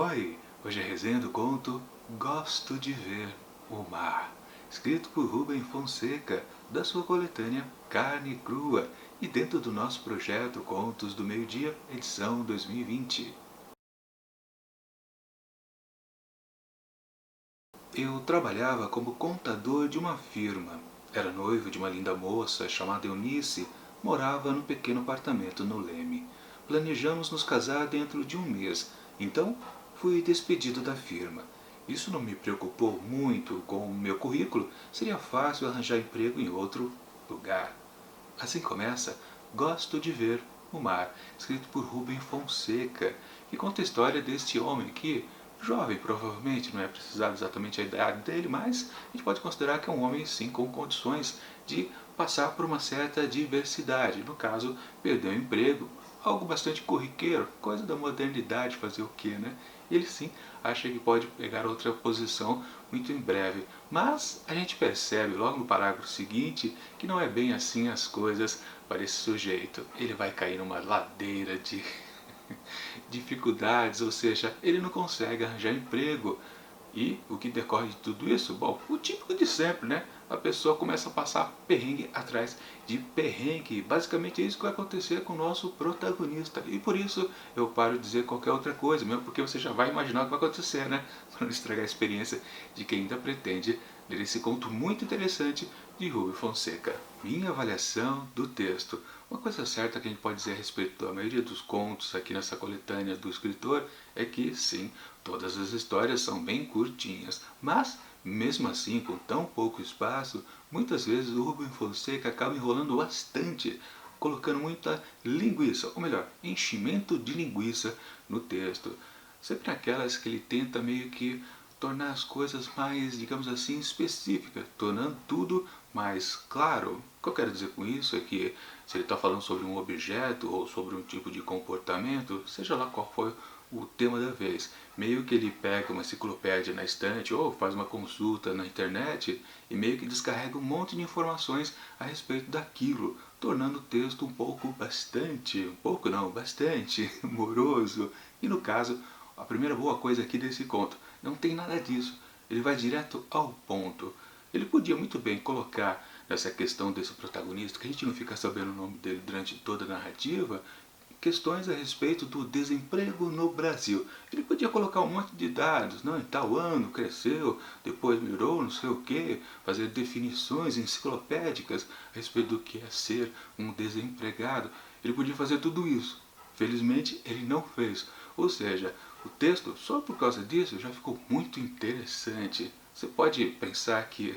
Oi, hoje é a resenha do conto Gosto de Ver o Mar, escrito por Rubem Fonseca, da sua coletânea Carne Crua e dentro do nosso projeto Contos do Meio-Dia, edição 2020. Eu trabalhava como contador de uma firma. Era noivo de uma linda moça chamada Eunice, morava num pequeno apartamento no Leme. Planejamos nos casar dentro de um mês, então fui despedido da firma. Isso não me preocupou muito com o meu currículo, seria fácil arranjar emprego em outro lugar. Assim começa Gosto de Ver o Mar, escrito por Rubem Fonseca, que conta a história deste homem que, jovem provavelmente, não é precisado exatamente a idade dele, mas a gente pode considerar que é um homem sim com condições de passar por uma certa diversidade. No caso, perdeu o emprego, algo bastante corriqueiro, coisa da modernidade, fazer o quê, né? E ele sim acha que pode pegar outra posição muito em breve. Mas a gente percebe logo no parágrafo seguinte que não é bem assim as coisas para esse sujeito. Ele vai cair numa ladeira de dificuldades, ou seja, ele não consegue arranjar emprego. E o que decorre de tudo isso? Bom, o típico de sempre, né? A pessoa começa a passar perrengue atrás de perrengue. Basicamente é isso que vai acontecer com o nosso protagonista. E por isso eu paro de dizer qualquer outra coisa, mesmo porque você já vai imaginar o que vai acontecer, né? Para não estragar a experiência de quem ainda pretende ler esse conto muito interessante de Rubem Fonseca. Minha avaliação do texto. Uma coisa certa que a gente pode dizer a respeito da maioria dos contos aqui nessa coletânea do escritor é que, sim, todas as histórias são bem curtinhas, mas, mesmo assim, com tão pouco espaço, muitas vezes o Rubem Fonseca acaba enrolando bastante, colocando muita linguiça, ou melhor, enchimento de linguiça no texto. Sempre aquelas que ele tenta meio que tornar as coisas mais, digamos assim, específicas, tornando tudo mais claro. O que eu quero dizer com isso é que se ele está falando sobre um objeto ou sobre um tipo de comportamento, seja lá qual for o tema da vez, meio que ele pega uma enciclopédia na estante ou faz uma consulta na internet e meio que descarrega um monte de informações a respeito daquilo, tornando o texto um pouco não, bastante moroso. E no caso, a primeira boa coisa aqui desse conto, não tem nada disso. Ele vai direto ao ponto. Ele podia muito bem colocar nessa questão desse protagonista, que a gente não fica sabendo o nome dele durante toda a narrativa, questões a respeito do desemprego no Brasil. Ele podia colocar um monte de dados, não, em tal ano cresceu, depois melhorou, não sei o que, fazer definições enciclopédicas a respeito do que é ser um desempregado. Ele podia fazer tudo isso. Felizmente ele não fez. Ou seja, o texto, só por causa disso, já ficou muito interessante. Você pode pensar que,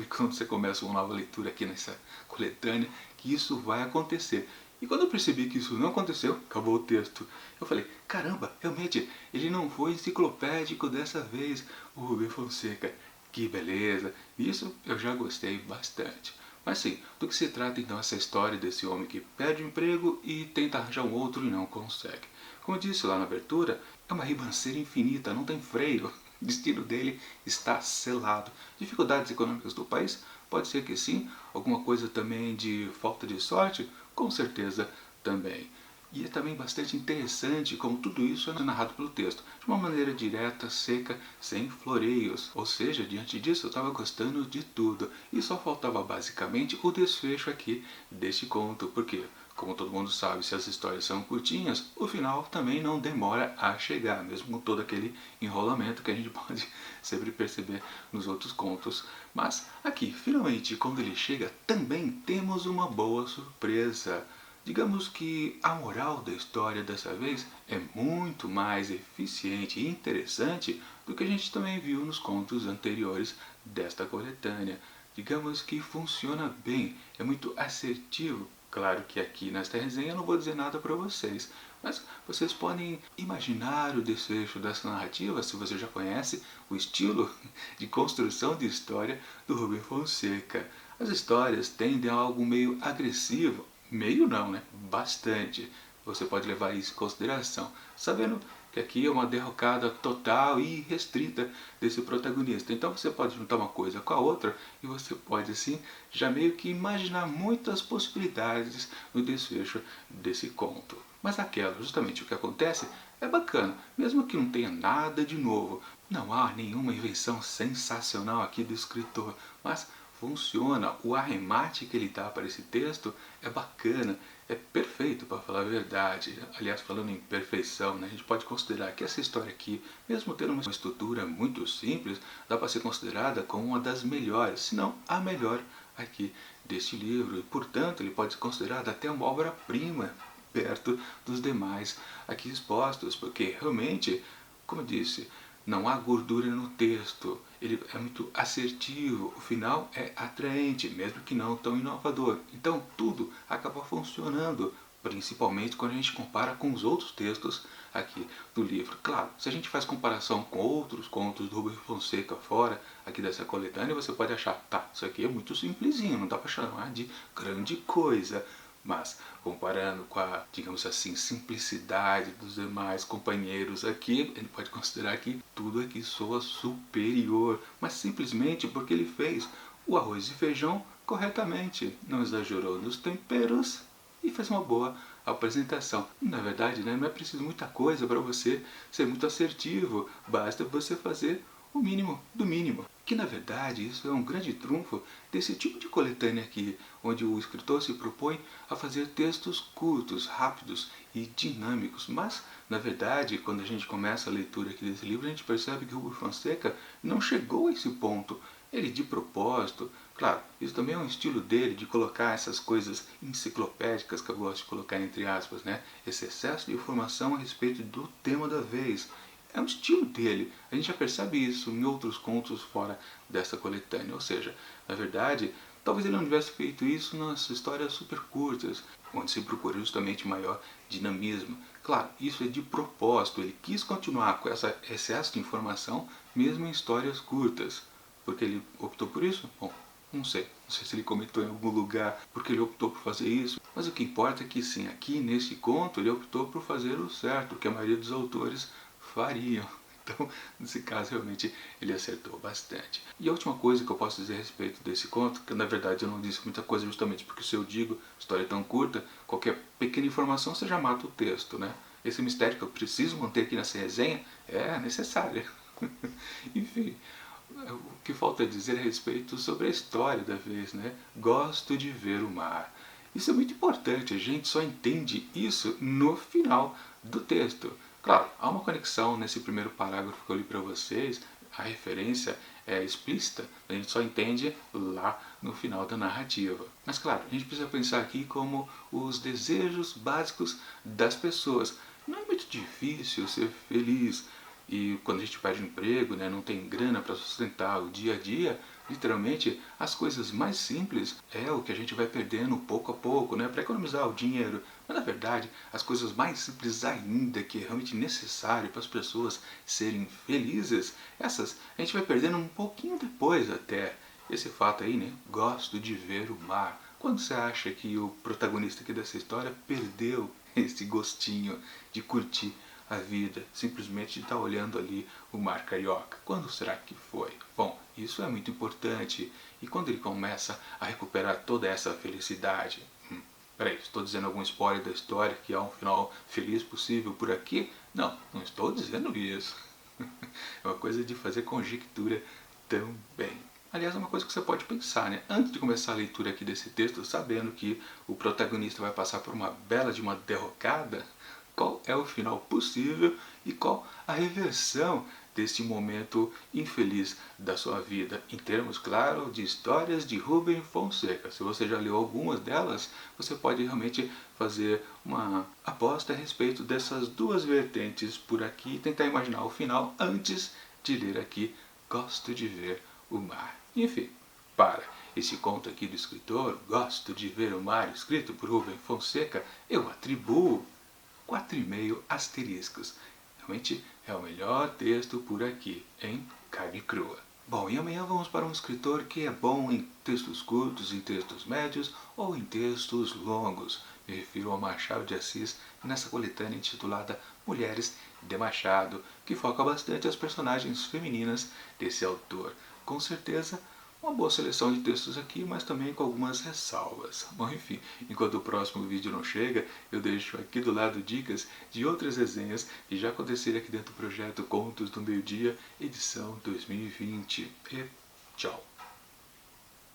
quando você começa uma nova leitura aqui nessa coletânea, que isso vai acontecer. E quando eu percebi que isso não aconteceu, acabou o texto, eu falei, caramba, realmente, ele não foi enciclopédico dessa vez, o Rubem Fonseca. Que beleza! Isso eu já gostei bastante. Mas sim, do que se trata então essa história desse homem que perde o emprego e tenta arranjar um outro e não consegue? Como eu disse lá na abertura, é uma ribanceira infinita, não tem freio. O destino dele está selado. Dificuldades econômicas do país? Pode ser que sim. Alguma coisa também de falta de sorte? Com certeza também. E é também bastante interessante como tudo isso é narrado pelo texto, de uma maneira direta, seca, sem floreios. Ou seja, diante disso eu estava gostando de tudo. E só faltava basicamente o desfecho aqui deste conto, porque, como todo mundo sabe, se as histórias são curtinhas, o final também não demora a chegar, mesmo com todo aquele enrolamento que a gente pode sempre perceber nos outros contos. Mas aqui, finalmente, quando ele chega, também temos uma boa surpresa. Digamos que a moral da história dessa vez é muito mais eficiente e interessante do que a gente também viu nos contos anteriores desta coletânea. Digamos que funciona bem, é muito assertivo. Claro que aqui nesta resenha eu não vou dizer nada para vocês, mas vocês podem imaginar o desfecho dessa narrativa se você já conhece o estilo de construção de história do Rubem Fonseca. As histórias tendem a algo meio agressivo, meio não, né? Bastante. Você pode levar isso em consideração, sabendo que aqui é uma derrocada total e restrita desse protagonista. Então você pode juntar uma coisa com a outra e você pode assim já meio que imaginar muitas possibilidades no desfecho desse conto. Mas aquela, justamente o que acontece é bacana, mesmo que não tenha nada de novo. Não há nenhuma invenção sensacional aqui do escritor, mas funciona. O arremate que ele dá para esse texto é bacana, é perfeito, para falar a verdade. Aliás, falando em perfeição, né, a gente pode considerar que essa história aqui, mesmo tendo uma estrutura muito simples, dá para ser considerada como uma das melhores, se não a melhor aqui deste livro. E, portanto, ele pode ser considerado até uma obra-prima perto dos demais aqui expostos, porque realmente, como eu disse, não há gordura no texto, ele é muito assertivo, o final é atraente, mesmo que não tão inovador. Então tudo acaba funcionando, principalmente quando a gente compara com os outros textos aqui do livro. Claro, se a gente faz comparação com outros contos do Rubem Fonseca fora aqui dessa coletânea, você pode achar, tá, isso aqui é muito simplesinho, não dá para chamar de grande coisa. Mas, comparando com a, digamos assim, simplicidade dos demais companheiros aqui, ele pode considerar que tudo aqui soa superior, mas simplesmente porque ele fez o arroz e feijão corretamente, não exagerou nos temperos e fez uma boa apresentação. Na verdade, né, não é preciso muita coisa para você ser muito assertivo, basta você fazer o mínimo do mínimo. Que na verdade isso é um grande trunfo desse tipo de coletânea aqui, onde o escritor se propõe a fazer textos curtos, rápidos e dinâmicos. Mas, na verdade, quando a gente começa a leitura aqui desse livro, a gente percebe que o Rubem Fonseca não chegou a esse ponto. Ele de propósito, claro, isso também é um estilo dele de colocar essas coisas enciclopédicas que eu gosto de colocar entre aspas, né? Esse excesso de informação a respeito do tema da vez. É um estilo dele. A gente já percebe isso em outros contos fora dessa coletânea. Ou seja, na verdade, talvez ele não tivesse feito isso nas histórias super curtas, onde se procura justamente maior dinamismo. Claro, isso é de propósito. Ele quis continuar com esse excesso de informação, mesmo em histórias curtas. Porque ele optou por isso? Bom, não sei. Não sei se ele comentou em algum lugar porque ele optou por fazer isso. Mas o que importa é que sim, aqui nesse conto ele optou por fazer o certo, que a maioria dos autores fariam. Então, nesse caso, realmente, ele acertou bastante. E a última coisa que eu posso dizer a respeito desse conto, que na verdade eu não disse muita coisa justamente porque se eu digo história tão curta, qualquer pequena informação você já mata o texto, né? Esse mistério que eu preciso manter aqui nessa resenha é necessário. Enfim, o que falta dizer a respeito sobre a história da vez, né? Gosto de ver o mar. Isso é muito importante, a gente só entende isso no final do texto. Claro, há uma conexão nesse primeiro parágrafo que eu li para vocês, a referência é explícita, a gente só entende lá no final da narrativa. Mas claro, a gente precisa pensar aqui como os desejos básicos das pessoas. Não é muito difícil ser feliz, e quando a gente perde o emprego, né, não tem grana para sustentar o dia a dia, literalmente as coisas mais simples é o que a gente vai perdendo pouco a pouco, né, para economizar o dinheiro. Mas na verdade, as coisas mais simples ainda, que é realmente necessário para as pessoas serem felizes, essas a gente vai perdendo um pouquinho depois até. Esse fato aí, né, gosto de ver o mar. Quando você acha que o protagonista aqui dessa história perdeu esse gostinho de curtir a vida, simplesmente de estar olhando ali o mar carioca? Quando será que foi? Bom, isso é muito importante. E quando ele começa a recuperar toda essa felicidade? Peraí, estou dizendo algum spoiler da história, que há um final feliz possível por aqui? Não, não estou dizendo isso. É uma coisa de fazer conjectura também. Aliás, é uma coisa que você pode pensar, né? Antes de começar a leitura aqui desse texto, sabendo que o protagonista vai passar por uma bela de uma derrocada, qual é o final possível e qual a reversão deste momento infeliz da sua vida, em termos, claro, de histórias de Rubem Fonseca. Se você já leu algumas delas, você pode realmente fazer uma aposta a respeito dessas duas vertentes por aqui e tentar imaginar o final antes de ler aqui Gosto de Ver o Mar. Enfim, para esse conto aqui do escritor, Gosto de Ver o Mar, escrito por Rubem Fonseca, eu atribuo 4,5 asteriscos. Realmente é o melhor texto por aqui, em carne crua. Bom, e amanhã vamos para um escritor que é bom em textos curtos, em textos médios ou em textos longos. Me refiro ao Machado de Assis nessa coletânea intitulada Mulheres de Machado, que foca bastante as personagens femininas desse autor. Com certeza, uma boa seleção de textos aqui, mas também com algumas ressalvas. Bom, enfim, enquanto o próximo vídeo não chega, eu deixo aqui do lado dicas de outras resenhas que já aconteceram aqui dentro do projeto Contos do Meio Dia, edição 2020. E tchau!